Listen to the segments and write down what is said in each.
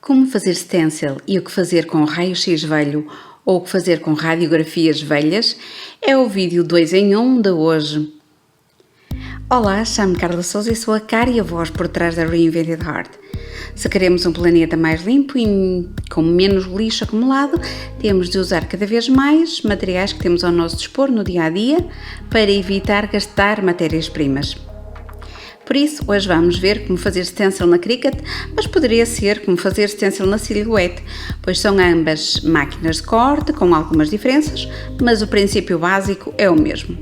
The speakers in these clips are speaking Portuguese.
Como fazer stencil e o que fazer com raio-x velho ou o que fazer com radiografias velhas é o vídeo 2 em 1 de hoje. Olá, chamo-me Carla Souza e sou a cara e a voz por trás da Reinvented Heart. Se queremos um planeta mais limpo e com menos lixo acumulado, temos de usar cada vez mais materiais que temos ao nosso dispor no dia-a-dia para evitar gastar matérias-primas. Por isso, hoje vamos ver como fazer stencil na Cricut, mas poderia ser como fazer stencil na Silhouette, pois são ambas máquinas de corte com algumas diferenças, mas o princípio básico é o mesmo.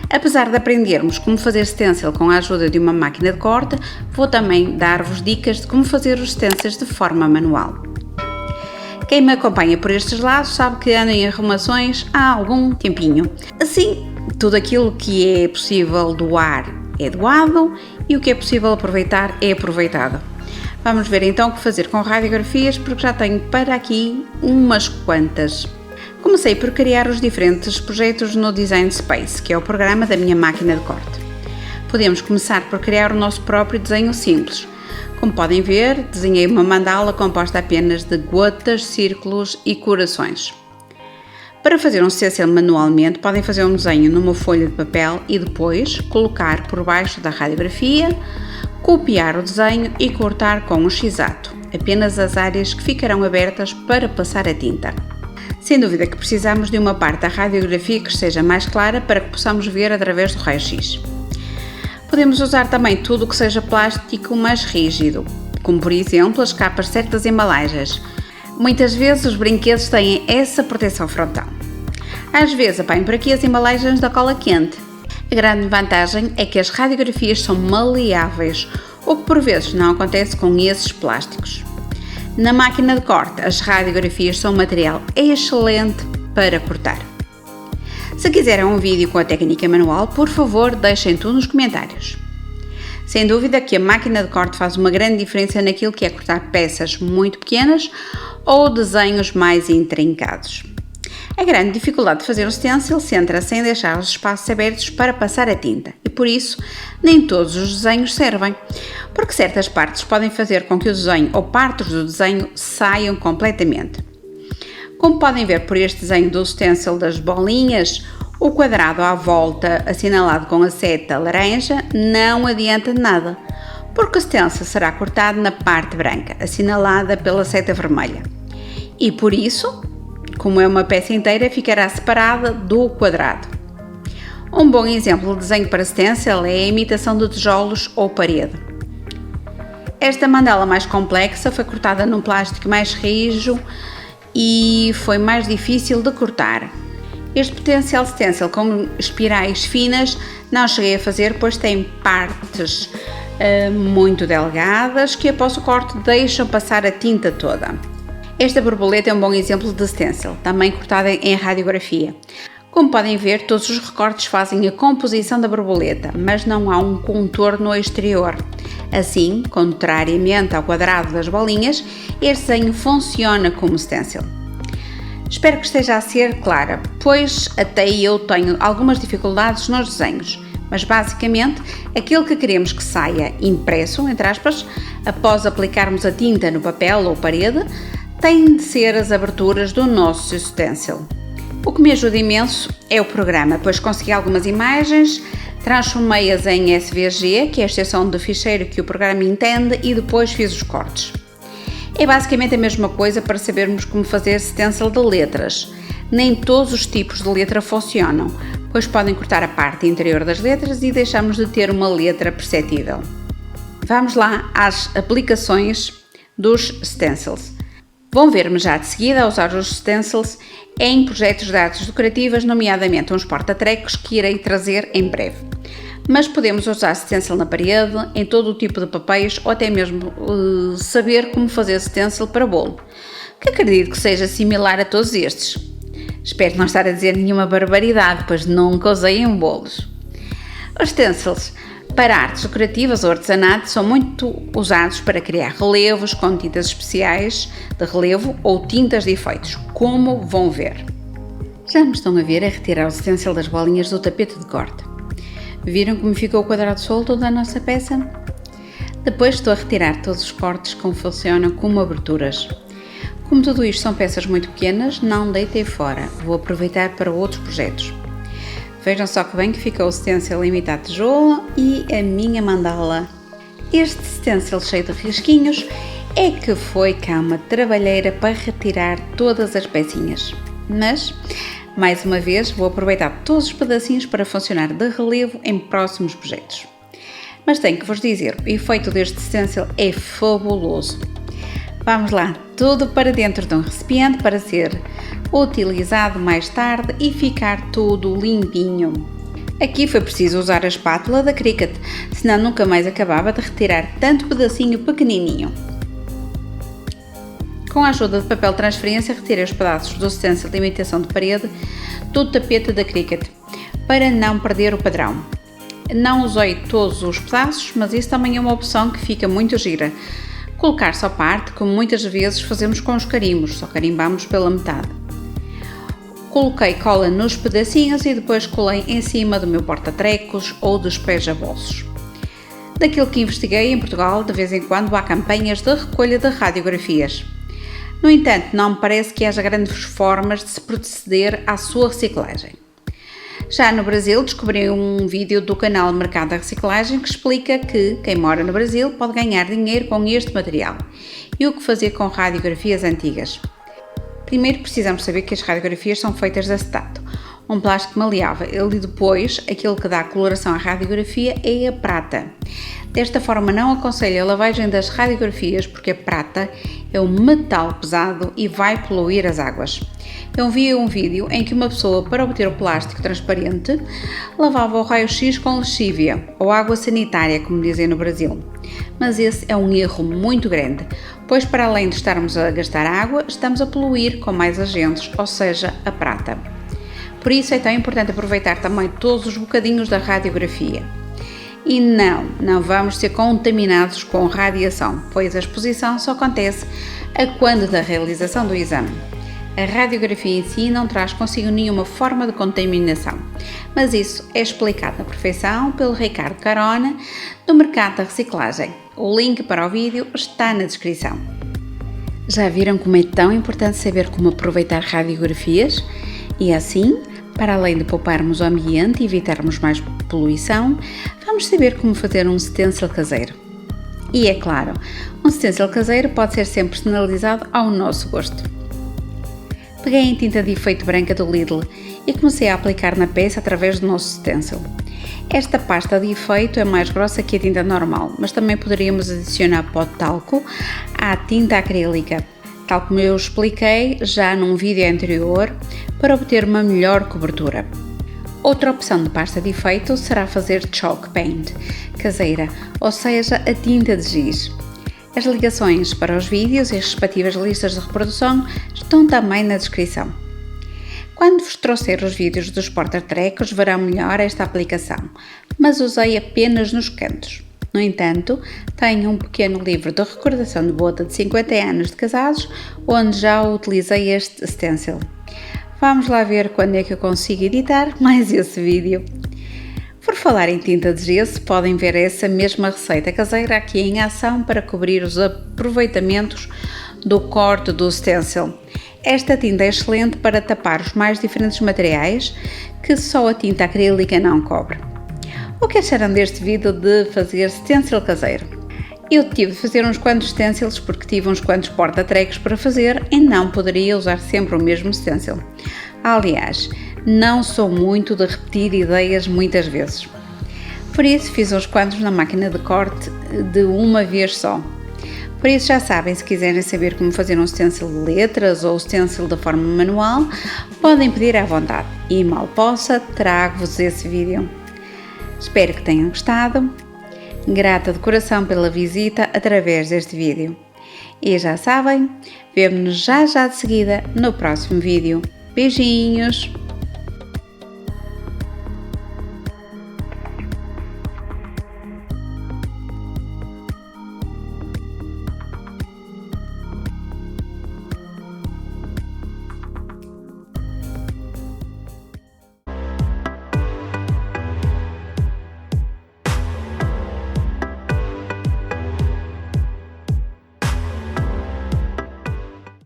Apesar de aprendermos como fazer stencil com a ajuda de uma máquina de corte, vou também dar-vos dicas de como fazer os stencils de forma manual. Quem me acompanha por estes lados sabe que ando em arrumações há algum tempinho. Assim, tudo aquilo que é possível doar é doado e o que é possível aproveitar é aproveitado. Vamos ver então o que fazer com radiografias, porque já tenho para aqui umas quantas. Comecei por criar os diferentes projetos no Design Space, que é o programa da minha máquina de corte. Podemos começar por criar o nosso próprio desenho simples. Como podem ver, desenhei uma mandala composta apenas de gotas, círculos e corações. Para fazer um stencil manualmente, podem fazer um desenho numa folha de papel e depois colocar por baixo da radiografia, copiar o desenho e cortar com um X-ato, apenas as áreas que ficarão abertas para passar a tinta. Sem dúvida que precisamos de uma parte da radiografia que esteja mais clara para que possamos ver através do raio-x. Podemos usar também tudo o que seja plástico mais rígido, como por exemplo as capas de certas embalagens. Muitas vezes os brinquedos têm essa proteção frontal. Às vezes apanho por aqui as embalagens da cola quente. A grande vantagem é que as radiografias são maleáveis, o que por vezes não acontece com esses plásticos. Na máquina de corte, as radiografias são um material excelente para cortar. Se quiserem um vídeo com a técnica manual, por favor deixem tudo nos comentários. Sem dúvida que a máquina de corte faz uma grande diferença naquilo que é cortar peças muito pequenas ou desenhos mais intrincados. A grande dificuldade de fazer o stencil centra-se em deixar os espaços abertos para passar a tinta e por isso nem todos os desenhos servem, porque certas partes podem fazer com que o desenho ou partes do desenho saiam completamente. Como podem ver por este desenho do stencil das bolinhas, o quadrado à volta assinalado com a seta laranja não adianta de nada, porque o stencil será cortado na parte branca, assinalada pela seta vermelha. E por isso, como é uma peça inteira, ficará separada do quadrado. Um bom exemplo de desenho para stencil é a imitação de tijolos ou parede. Esta mandala mais complexa foi cortada num plástico mais rijo e foi mais difícil de cortar. Este potencial stencil com espirais finas não cheguei a fazer, pois tem partes muito delgadas que após o corte deixam passar a tinta toda. Esta borboleta é um bom exemplo de stencil, também cortada em radiografia. Como podem ver, todos os recortes fazem a composição da borboleta, mas não há um contorno exterior. Assim, contrariamente ao quadrado das bolinhas, este desenho funciona como stencil. Espero que esteja a ser clara, pois até eu tenho algumas dificuldades nos desenhos, mas basicamente aquilo que queremos que saia impresso, entre aspas, após aplicarmos a tinta no papel ou parede, tem de ser as aberturas do nosso stencil. O que me ajuda imenso é o programa, pois consegui algumas imagens, transformei-as em SVG, que é a extensão de ficheiro que o programa entende, e depois fiz os cortes. É basicamente a mesma coisa para sabermos como fazer stencil de letras. Nem todos os tipos de letra funcionam, pois podem cortar a parte interior das letras e deixamos de ter uma letra perceptível. Vamos lá às aplicações dos stencils. Vão ver-me já de seguida a usar os stencils em projetos de artes decorativas, nomeadamente uns porta-trecos que irei trazer em breve. Mas podemos usar stencil na parede, em todo o tipo de papéis ou até mesmo saber como fazer stencil para bolo, que acredito que seja similar a todos estes. Espero não estar a dizer nenhuma barbaridade, pois nunca usei em bolos. Os stencils para artes decorativas ou artesanato são muito usados para criar relevos com tintas especiais de relevo ou tintas de efeitos, como vão ver. Já me estão a ver a retirar o stencil das bolinhas do tapete de corte. Viram como ficou o quadrado solto da nossa peça? Depois estou a retirar todos os cortes que funcionam como aberturas. Como tudo isto são peças muito pequenas, não deitei fora, vou aproveitar para outros projetos. Vejam só que bem que ficou o stencil imitado tijolo e a minha mandala. Este stencil cheio de risquinhos é que foi cá uma trabalheira para retirar todas as pecinhas. Mas, mais uma vez, vou aproveitar todos os pedacinhos para funcionar de relevo em próximos projetos. Mas tenho que vos dizer, o efeito deste stencil é fabuloso. Vamos lá, tudo para dentro de um recipiente para ser utilizado mais tarde e ficar tudo limpinho. Aqui foi preciso usar a espátula da Cricut, senão nunca mais acabava de retirar tanto pedacinho pequenininho. Com a ajuda de papel de transferência, retirei os pedaços do stencil de imitação de parede do tapete da Cricut, para não perder o padrão. Não usei todos os pedaços, mas isso também é uma opção que fica muito gira. Colocar só parte, como muitas vezes fazemos com os carimbos, só carimbamos pela metade. Coloquei cola nos pedacinhos e depois colei em cima do meu porta-trecos ou dos pés-a-bolsos. Daquilo que investiguei, em Portugal, de vez em quando há campanhas de recolha de radiografias. No entanto, não me parece que haja grandes formas de se proceder à sua reciclagem. Já no Brasil, descobri um vídeo do canal Mercado da Reciclagem que explica que quem mora no Brasil pode ganhar dinheiro com este material e o que fazer com radiografias antigas. Primeiro precisamos saber que as radiografias são feitas de acetato, um plástico maleável, e depois aquilo que dá coloração à radiografia é a prata. Desta forma não aconselho a lavagem das radiografias porque a prata é um metal pesado e vai poluir as águas. Eu vi um vídeo em que uma pessoa, para obter o plástico transparente, lavava o raio-x com lexívia, ou água sanitária, como dizem no Brasil. Mas esse é um erro muito grande, pois para além de estarmos a gastar água, estamos a poluir com mais agentes, ou seja, a prata. Por isso é tão importante aproveitar também todos os bocadinhos da radiografia. E não vamos ser contaminados com radiação, pois a exposição só acontece a quando da realização do exame. A radiografia em si não traz consigo nenhuma forma de contaminação, mas isso é explicado na perfeição pelo Ricardo Carona, do Mercado da Reciclagem. O link para o vídeo está na descrição. Já viram como é tão importante saber como aproveitar radiografias? E assim, para além de pouparmos o ambiente e evitarmos mais poluição, vamos saber como fazer um stencil caseiro. E é claro, um stencil caseiro pode ser sempre personalizado ao nosso gosto. Peguei em tinta de efeito branca do Lidl e comecei a aplicar na peça através do nosso stencil. Esta pasta de efeito é mais grossa que a tinta normal, mas também poderíamos adicionar pó de talco à tinta acrílica, tal como eu expliquei já num vídeo anterior, para obter uma melhor cobertura. Outra opção de pasta de efeito será fazer chalk paint caseira, ou seja, a tinta de giz. As ligações para os vídeos e as respectivas listas de reprodução estão também na descrição. Quando vos trouxer os vídeos dos porta-trecos verão melhor esta aplicação, mas usei apenas nos cantos. No entanto, tenho um pequeno livro de recordação de boda de 50 anos de casados, onde já utilizei este stencil. Vamos lá ver quando é que eu consigo editar mais esse vídeo. Por falar em tinta de gesso, podem ver essa mesma receita caseira aqui em ação para cobrir os aproveitamentos do corte do stencil. Esta tinta é excelente para tapar os mais diferentes materiais que só a tinta acrílica não cobre. O que acharam deste vídeo de fazer stencil caseiro? Eu tive de fazer uns quantos stencils porque tive uns quantos porta-trecos para fazer e não poderia usar sempre o mesmo stencil. Aliás, não sou muito de repetir ideias muitas vezes. Por isso fiz uns quantos na máquina de corte de uma vez só. Por isso já sabem, se quiserem saber como fazer um stencil de letras ou stencil de forma manual, podem pedir à vontade e mal possa, trago-vos esse vídeo. Espero que tenham gostado. Grata de coração pela visita através deste vídeo. E já sabem, vemo-nos já de seguida no próximo vídeo. Beijinhos!